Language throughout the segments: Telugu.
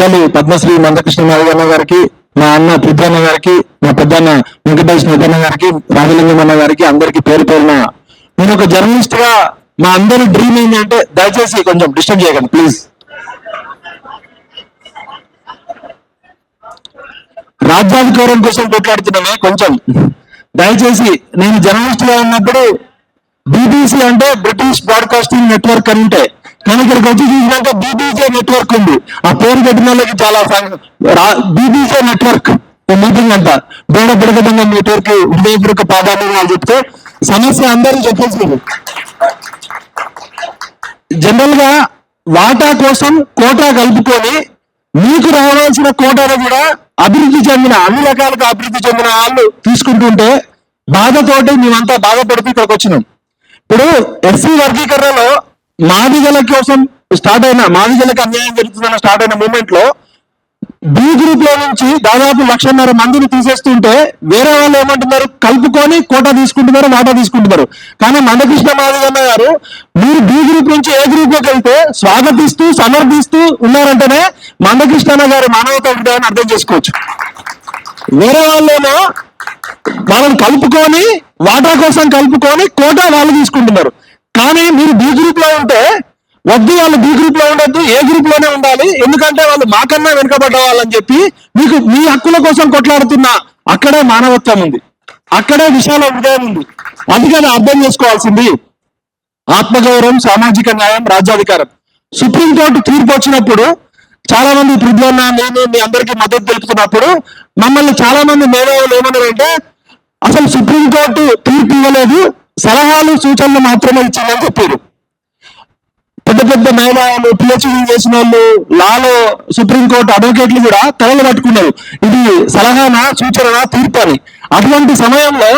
పెద్దలు పద్మశ్రీ మందకృష్ణ నారాయణ గారికి, మా అన్న పృథ్వన్న గారికి, మా పెద్దన్న వెంకటేష్ నిధన్న గారికి, రాజలింగమన్న గారికి అందరికి పేరు పేరున నేను ఒక జర్నలిస్ట్ గా మా అందరి డ్రీమ్ ఏంటంటే దయచేసి కొంచెం డిస్టర్బ్ చేయకండి ప్లీజ్. రాజ్యాధికారం కోసం కొట్లాడుతున్నామే, కొంచెం దయచేసి. నేను జర్నలిస్ట్ గా ఉన్నప్పుడు బీబీసీ అంటే బ్రిటిష్ బ్రాడ్కాస్టింగ్ నెట్వర్క్ అని ఉంటే, కానీ ఇక్కడికి వచ్చి చూసినాక బీబీసీ నెట్వర్క్ ఉంది. ఆ పేరు పెట్టిన వాళ్ళకి చాలా బీబీసీ నెట్వర్క్ మీటింగ్ అంట బేడ బుడగదంగా నెట్వర్క్ హృదయపూర్వక పాదాలు వాళ్ళు చెప్తే సమస్య అందరూ చెప్పేసి జనరల్ గా వాటా కోసం కోటా కలుపుకొని మీకు రావాల్సిన కోటాను కూడా అభివృద్ధి చెందిన అన్ని రకాలుగా అభివృద్ధి చెందిన వాళ్ళు తీసుకుంటుంటే బాధతోటి మేమంతా బాధపడుతూ ఇక్కడికి వచ్చినాం. ఇప్పుడు ఎస్సీ వర్గీకరణలో మాదిగల కోసం స్టార్ట్ అయిన, మాదిగలకు అన్యాయం జరుగుతుందన్న స్టార్ట్ అయిన మూమెంట్ లో బి గ్రూప్ లో నుంచి దాదాపు 1,50,000 మందిని తీసేస్తుంటే వేరే వాళ్ళు ఏమంటున్నారు, కలుపుకొని కోటా తీసుకుంటున్నారు, వాటా తీసుకుంటున్నారు. కానీ మందకృష్ణ మాదిగన్న గారు మీరు బి గ్రూప్ నుంచి ఏ గ్రూప్ లోకి వెళ్తే స్వాగతిస్తూ సమర్థిస్తూ ఉన్నారంటేనే మందకృష్ణ గారు మానవతా హృదయాన్ని అర్థం చేసుకోవచ్చు. వేరే వాళ్ళేమో వాళ్ళని కలుపుకొని వాటా కోసం కలుపుకొని కోటా వాళ్ళు తీసుకుంటున్నారు. కానీ మీరు బి గ్రూప్ లో ఉంటే వద్దు, వాళ్ళు బి గ్రూప్ లో ఉండొద్దు, ఏ గ్రూప్ లోనే ఉండాలి, ఎందుకంటే వాళ్ళు మాకన్నా వెనుకబడ్డ వాళ్ళని చెప్పి మీకు మీ హక్కుల కోసం కొట్లాడుతున్నా అక్కడే మానవత్వం ఉంది, అక్కడే విశాల హృదయం ఉంది. అది కదా అర్థం చేసుకోవాల్సింది. ఆత్మగౌరవం, సామాజిక న్యాయం, రాజ్యాధికారం. సుప్రీంకోర్టు తీర్పు వచ్చినప్పుడు చాలా మంది పృథ్వన్న, నేను మీ అందరికీ మద్దతు తెలుపుతున్నప్పుడు మమ్మల్ని చాలా మంది మేధావులు ఏమన్నారంటే అసలు సుప్రీంకోర్టు తీర్పు ఇవ్వలేదు, సలహాలు సూచనలు మాత్రమే ఇచ్చిందని చెప్పారు. పెద్ద పెద్ద మేధావులు, పిహెచ్డీ చేసిన వాళ్ళు, లాలో సుప్రీంకోర్టు అడ్వకేట్లు కూడా తలలు పట్టుకున్నారు, ఇది సలహానా సూచన తీర్పు అని. అటువంటి సమయంలో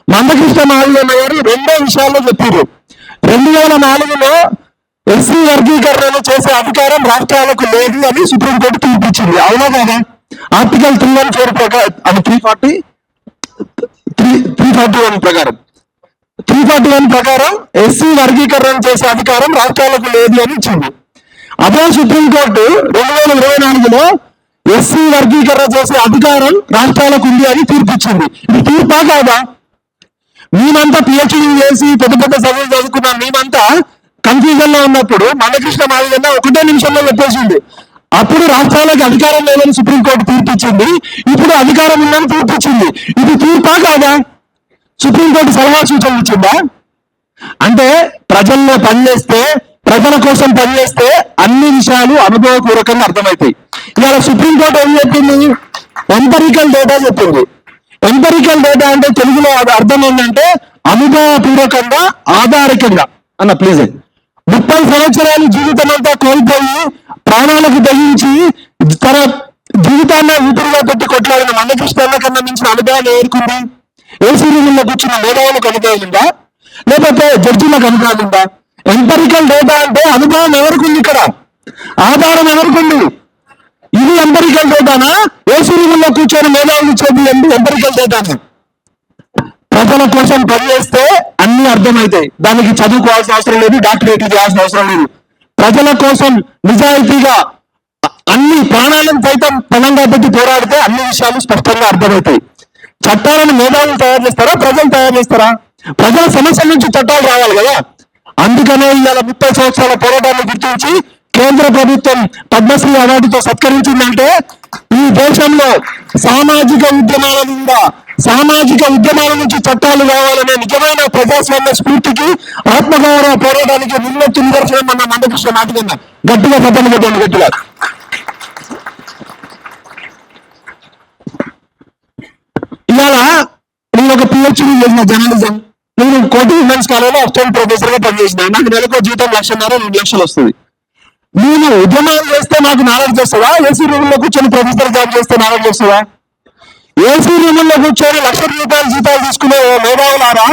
మందకృష్ణ మాదిగన్న గారు 2 విషయాల్లో చెప్పారు. 2004లో ఎస్సీ వర్గీకరణను చేసే అధికారం రాష్ట్రాలకు లేదు అని సుప్రీంకోర్టు తీర్పు ఇచ్చింది. అవునా కదా? ఆర్టికల్ 314 ప్రకారం, అది 341 ప్రకారం 341 ప్రకారం ఎస్సీ వర్గీకరణ చేసే అధికారం రాష్ట్రాలకు లేదు అని ఇచ్చింది. అదే సుప్రీంకోర్టు 2024లో ఎస్సీ వర్గీకరణ చేసే అధికారం రాష్ట్రాలకు ఉంది అని తీర్పిచ్చింది. ఇది తీర్పా కాదా? మేమంతా పిహెచ్డీ చేసి పెద్ద పెద్ద చదువులు చదువుకున్న మేమంతా కన్ఫ్యూజన్ లో ఉన్నప్పుడు మందకృష్ణ మాదిగన్న 1 నిమిషంలో చెప్పేసింది. అప్పుడు రాష్ట్రాలకు అధికారం లేదని సుప్రీంకోర్టు తీర్పిచ్చింది, ఇప్పుడు అధికారం ఉందని తీర్పిచ్చింది. ఇది తీర్పా కాదా? సుప్రీంకోర్టు సలహా సూచనలు ఇచ్చిందా? అంటే ప్రజల్లో పనిచేస్తే, ప్రజల కోసం పనిచేస్తే అన్ని విషయాలు అనుభవపూర్వకంగా అర్థమవుతాయి. ఇవాళ సుప్రీంకోర్టు ఏం చెప్పింది? ఎంపరికల్ డేటా చెప్పింది. ఎంపరికల్ డేటా అంటే తెలుగులో అర్థం ఏంటంటే అనుభవపూర్వకంగా, ఆధారికంగా అన్న. ప్లీజ్, 30 సంవత్సరాలు జీవితం అంతా కోల్పోయి ప్రాణాలకు దహించి తన జీవితాన్ని ఊపిరిగా పెట్టి కొట్లాడిన మందకృష్ణ కన్నా మించిన అనుభవాలు ఎవరుకుంది? ఏసీ రూముల్లో కూర్చున్న మేధావులకు అనుభవం ఉందా, లేకపోతే జడ్జిలకు అనుభవం ఉందా? ఎంపరికల్ డేటా అంటే అనుభవం ఎవరికుంది? ఇక్కడ ఆధారం ఎవరికుంది? ఇది ఎంపరికల్ డేటానా? ఏసీ రూముల్లో కూర్చొని మేధావులు ఇచ్చేది ఎంపరికల్ డేటాను. ప్రజల కోసం పనిచేస్తే అన్ని అర్థమవుతాయి. దానికి చదువుకోవాల్సిన అవసరం లేదు, డాక్టరేట్లు చేయాల్సిన అవసరం లేదు. ప్రజల కోసం నిజాయితీగా అన్ని ప్రాణాలను సైతం పణంగా పెట్టి పోరాడితే అన్ని విషయాలు స్పష్టంగా అర్థమవుతాయి. చట్టాలను మేధావులు తయారు చేస్తారా, ప్రజలు తయారు చేస్తారా? ప్రజల సమస్యల నుంచి చట్టాలు రావాలి కదా. అందుకనే ఇవాళ 30 సంవత్సరాల పోరాటాన్ని గుర్తించి కేంద్ర ప్రభుత్వం పద్మశ్రీ అవార్డుతో సత్కరించిందంటే ఈ దేశంలో సామాజిక ఉద్యమాల నుంచి చట్టాలు రావాలనే నిజమైన ప్రజాస్వామ్య స్ఫూర్తికి, ఆత్మగౌరవ పోరాటానికి నిన్నెత్తి నిదర్శనం అన్న మందకృష్ణ మాదిగన్న. గట్టిగా పట్టణ పెట్టండి, గట్టిగా. ఇవాళ నేను ఒక పిహెచ్డీ చేసిన జర్నలిజం, నేను కోటి ఉమెన్స్ కాలేజీలో అసిస్టెంట్ ప్రొఫెసర్ గా పనిచేసిన. నాకు నెలకు జీతం 1,50,000 2 లక్షలు వస్తుంది. నేను ఉద్యమాలు చేస్తే నాకు నాలెడ్జ్ వస్తుందా? ఏసీ రూముల్లో కూర్చొని ప్రొఫెసర్ జాబ్ చేస్తే నాలెడ్జ్ వస్తుందా? ఏసీ రూముల్లో కూర్చొని ₹1,00,000 జీతాలు తీసుకునే మేధావులారా,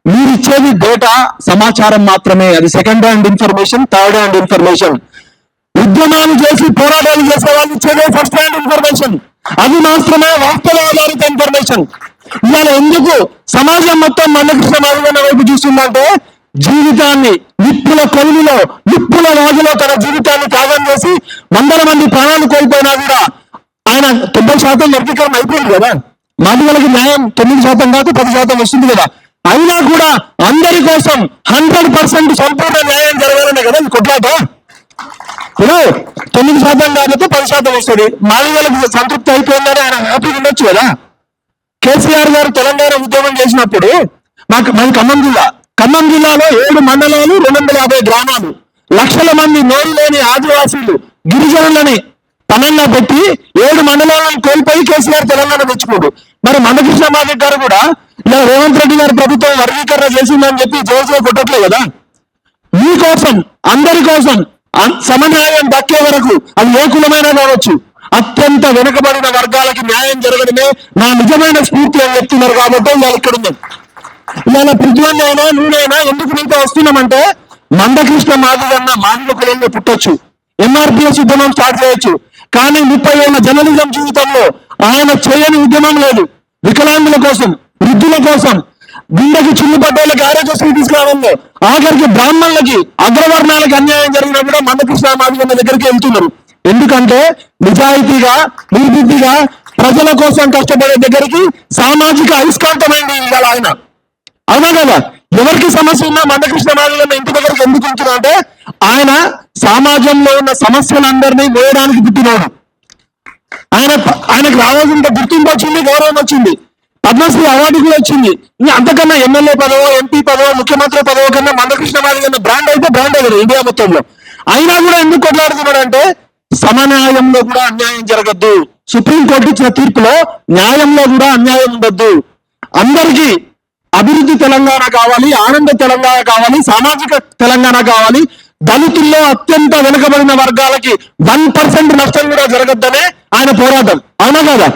మీరు ఇచ్చేది డేటా, సమాచారం మాత్రమే. అది second hand information, third hand information. ఉద్యమాలు చేసి పోరాటాలు చేసే వాళ్ళు ఇచ్చేదే ఫస్ట్ హ్యాండ్ ఇన్ఫర్మేషన్. అది మాత్రమే వాస్తవ ఆధారిత ఇన్ఫర్మేషన్. ఇవాళ ఎందుకు సమాజం మొత్తం మందకృష్ణ మాదిగన్న వైపు చూస్తుందంటే జీవితాన్ని నిప్పుల కొలువులో నిప్పుల రోజులో తన జీవితాన్ని త్యాగం చేసి వందల మంది ప్రాణాలు కోల్పోయినా కూడా ఆయన 90% వర్గీకరణ అయిపోయింది కదా. మాదిగలకి న్యాయం 9% కాక 10% వస్తుంది కదా. అయినా కూడా అందరి కోసం 100% సంపూర్ణ న్యాయం జరగాలనే కదా ఈ కొట్లాట. ఇప్పుడు 9% కాకపోతే 10% వస్తుంది. మాదిగలకు సంతృప్తి అయిపోయిందని ఆయన హ్యాపీగా ఉండొచ్చు కదా. కేసీఆర్ గారు తెలంగాణ ఉద్యమం చేసినప్పుడు మన ఖమ్మం జిల్లాలో 7 మండలాలు 250 గ్రామాలు లక్షల మంది నోరు లేని ఆదివాసీలు గిరిజనులని పనంగా పెట్టి 7 మండలాలను కోల్పోయి కేసీఆర్ తెలంగాణ తెచ్చుకోడు. మరి మందకృష్ణ మాదిగ గారు కూడా ఇలా రేవంత్ రెడ్డి గారి ప్రభుత్వం వర్గీకరణ చేసిందని చెప్పి జోసులో కొట్టట్లేదు కదా. మీకోసం అందరి కోసం సమన్యాయం దక్కే వరకు అది ఏ కులమైనా కావచ్చు అత్యంత వెనుకబడిన వర్గాలకి న్యాయం జరగడమే నా నిజమైన స్ఫూర్తి అని చెప్తున్నారు. కాబట్టి ఇవాళ ఇక్కడ ఉంది. ఇవాళ పృథ్వన్నైనా నేనైనా ఎందుకు నీతో వస్తున్నామంటే మందకృష్ణ మాదిగన్న మాదిగ కులంలో పుట్టొచ్చు, ఎంఆర్పిఎస్ ఉద్యమం స్టార్ట్ చేయొచ్చు. కానీ 30 ఏళ్ల జర్నలిజం జీవితంలో ఆయన చేయని ఉద్యమం లేదు. వికలాంగుల కోసం, వృద్ధుల కోసం, గుండెకి చిల్లు పడ్డోళ్ళకి ఆరోగ్యశ్రీ తీసుకురావడంలో ఆఖరికి బ్రాహ్మణులకి అగ్రవర్ణాలకి అన్యాయం జరిగినా కూడా మందకృష్ణ మాదిగన్న దగ్గరికి వెళ్తున్నారు. ఎందుకంటే నిజాయితీగా నిర్బుద్ధిగా ప్రజల కోసం కష్టపడే దగ్గరికి సామాజిక అయస్కాంతమైంది ఇవాళ ఆయన. అవునా కదా. ఎవరికి సమస్య ఉన్నా మందకృష్ణ మాదిగన్న ఇంటి దగ్గరికి ఎందుకు ఉంటున్నా అంటే ఆయన సమాజంలో ఉన్న సమస్యలందరినీ మోయడానికి పుట్టినాడు. ఆయనకు రావాల్సిన గుర్తింపు వచ్చింది, గౌరవం వచ్చింది, పద్మశ్రీ అవార్డు కూడా వచ్చింది. ఇంకా అంతకన్నా ఎమ్మెల్యే పదవో, ఎంపీ పదవో, ముఖ్యమంత్రి పదవో కన్నా మందకృష్ణ మాదిగన్న బ్రాండ్ అయితే బ్రాండ్ కదా ఇండియా మొత్తంలో. అయినా కూడా ఎందుకు కొట్లాడుతున్నాడంటే సమన్యాయంలో కూడా అన్యాయం జరగద్దు. సుప్రీంకోర్టు ఇచ్చిన తీర్పులో న్యాయంలో కూడా అన్యాయం ఉండద్దు. అందరికీ అభివృద్ధి తెలంగాణ కావాలి, ఆనంద తెలంగాణ కావాలి, సామాజిక తెలంగాణ కావాలి. దళితుల్లో అత్యంత వెనుకబడిన వర్గాలకి 1% నష్టం కూడా జరగద్దనే ఆయన పోరాటం. అవునా కదా.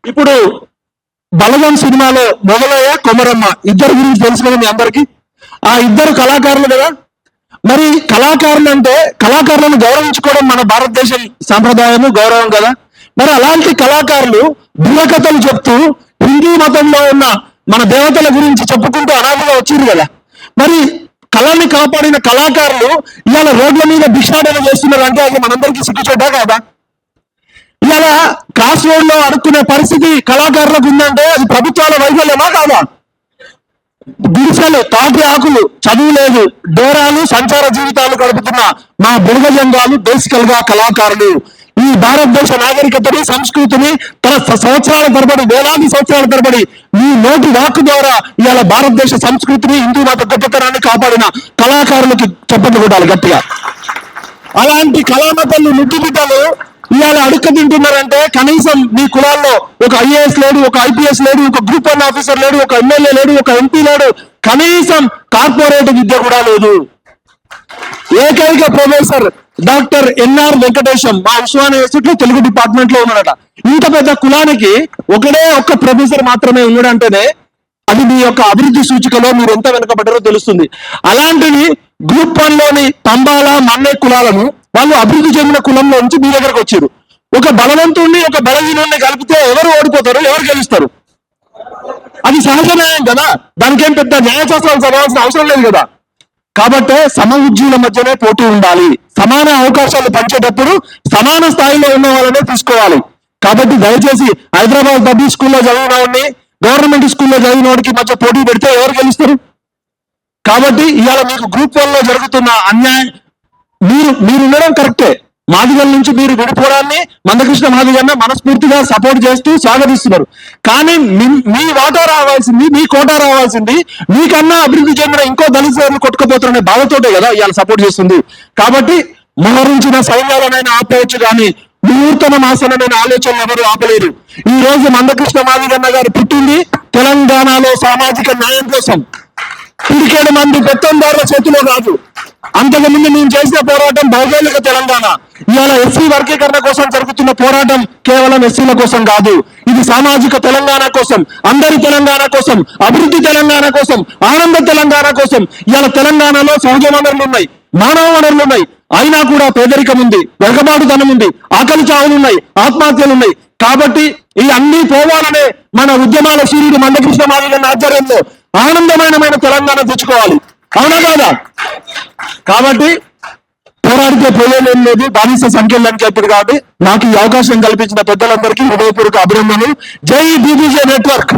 ఇప్పుడు బలగం సినిమాలో మొగలయ్య కొమరమ్మ ఇద్దరు గురించి తెలుసు కదా మీ అందరికీ. ఆ ఇద్దరు కళాకారులు కదా. మరి కళాకారులు అంటే కళాకారులను గౌరవించుకోవడం మన భారతదేశం సాంప్రదాయము, గౌరవం కదా. మరి అలాంటి కళాకారులు బుర్రకథలు చెప్తూ హిందూ మతంలో ఉన్న మన దేవతల గురించి చెప్పుకుంటూ అనాథగా వచ్చింది కదా. మరి కళని కాపాడిన కళాకారులు ఇవాళ రోడ్ల మీద భిక్షాటన చేస్తున్నారు అంటే అది మనందరికీ సిగ్గుచేటా కాదా. ఇవాళ క్రాస్ రోడ్ లో అడుక్కునే పరిస్థితి కళాకారులకు ఉందంటే అది ప్రభుత్వాల వైఫల్యమా కాదా. గుడిసెలు, తాటి ఆకులు, చదువు లేదు, డోరాలు, సంచార జీవితాలు గడుపుతున్న మా బుడగ జంగాలు బేసికల్ గా కళాకారులు. ఈ భారతదేశ నాగరికతని, సంస్కృతిని తన సంవత్సరాల తరబడి, వేలాది సంవత్సరాల తరబడి మీ నోటి వాక్కు ద్వారా ఇవాళ భారతదేశ సంస్కృతిని, హిందూ మత గొప్పతనాన్ని కాపాడిన కళాకారులకి చెప్పట్లు కొట్టాలి గట్టిగా. అలాంటి కళామతలు నుట్టిబిడ్డలు ఇవాళ అడుక్క తింటున్నారంటే కనీసం మీ కులాల్లో ఒక ఐఏఎస్ లేడు, ఒక ఐపీఎస్ లేడు, ఒక గ్రూప్ 1 ఆఫీసర్ లేడు, ఒక ఎమ్మెల్యే లేడు, ఒక ఎంపీ లేడు, కనీసం కార్పొరేట్ విద్య కూడా లేదు. ఏకైక ప్రొఫెసర్ డాక్టర్ ఎన్ఆర్ వెంకటేశం మా ఉస్మానియా యూనివర్సిటీలో తెలుగు డిపార్ట్మెంట్ లో ఉన్నాడట. ఇంత పెద్ద కులానికి ఒక్క ప్రొఫెసర్ మాత్రమే ఉన్నాడంటేనే అది మీ యొక్క అభివృద్ధి సూచికలో మీరు ఎంత వెనుకబడ్డారో తెలుస్తుంది. అలాంటివి గ్రూప్ 1 లోని తంబాల, మన్నే కులాలను వాళ్ళు అభివృద్ధి చెందిన కులంలో నుంచి మీ దగ్గరకు వచ్చారు. ఒక బలవంతుడిని, ఒక బలహీనుడిని కలిపితే ఎవరు ఓడిపోతారు, ఎవరు గెలుస్తారు? అది సహజ న్యాయం కదా. దానికేం పెద్ద న్యాయశాస్త్రాలు చదవాల్సిన అవసరం లేదు కదా. కాబట్టి సమఉజ్జీల మధ్యనే పోటీ ఉండాలి. సమాన అవకాశాలు పంచేటప్పుడు సమాన స్థాయిలో ఉన్న వాళ్ళనే తీసుకోవాలి. కాబట్టి దయచేసి హైదరాబాద్ పబ్లిక్ స్కూల్లో చదివిన వాడిని, గవర్నమెంట్ స్కూల్లో చదివిన వాడికి మధ్య పోటీ పెడితే ఎవరు గెలుస్తారు? కాబట్టి ఇవాళ మీకు గ్రూప్ 1 లో జరుగుతున్న అన్యాయం మీరు ఉండడం కరెక్టే. మాదిగల నుంచి మీరు విడిపోవడాన్ని మందకృష్ణ మాదిగన్న మనస్ఫూర్తిగా సపోర్ట్ చేస్తూ స్వాగతిస్తున్నారు. కానీ మీ వాటా రావాల్సింది, మీ కోటా రావాల్సింది, మీకన్నా అభివృద్ధి చెందిన ఇంకో దళితులను కొట్టుకుపోతారనే బాధతోటే కదా ఇవాళ సపోర్ట్ చేస్తుంది. కాబట్టి మోహరించిన సైన్యాలనైనా ఆపవచ్చు కానీ నూతన మాసనమైన ఆలోచనలు ఎవరు ఆపలేరు. ఈ రోజు మందకృష్ణ మాదిగన్న గారు పుట్టింది తెలంగాణలో సామాజిక న్యాయం కోసం. పిడికేడు మంది పెత్తందారుల చేతిలో కాదు. అంతకుముందు మేము చేసిన పోరాటం భౌగోళిక తెలంగాణ. ఇవాళ ఎస్సీ వర్గీకరణ కోసం జరుగుతున్న పోరాటం కేవలం ఎస్సీల కోసం కాదు. ఇది సామాజిక తెలంగాణ కోసం, అందరి తెలంగాణ కోసం, అభివృద్ధి తెలంగాణ కోసం, ఆనంద తెలంగాణ కోసం. ఇవాళ తెలంగాణలో సహజ వనరులు ఉన్నాయి, మానవ వనరులు ఉన్నాయి. అయినా కూడా పేదరికం ఉంది, వెనకబాటుతనం ఉంది, ఆకలి చావులు ఉన్నాయి, ఆత్మహత్యలు ఉన్నాయి. కాబట్టి ఈ అన్ని పోవాలనే మన ఉద్యమాల సూర్యుడు మందకృష్ణ మాదిగన్న ఆధ్వర్యంలో ఆనందమైన తెలంగాణ తెచ్చుకోవాలి. అవునా కాదా? కాబట్టి పోరాడితే పోయేది లేదు, బానిస సంఖ్యలు అని చెప్పారు. కాబట్టి నాకు ఈ అవకాశం కల్పించిన పెద్దలందరికీ హృదయపూర్వక అభినందనలు. జై బీబీజే నెట్వర్క్.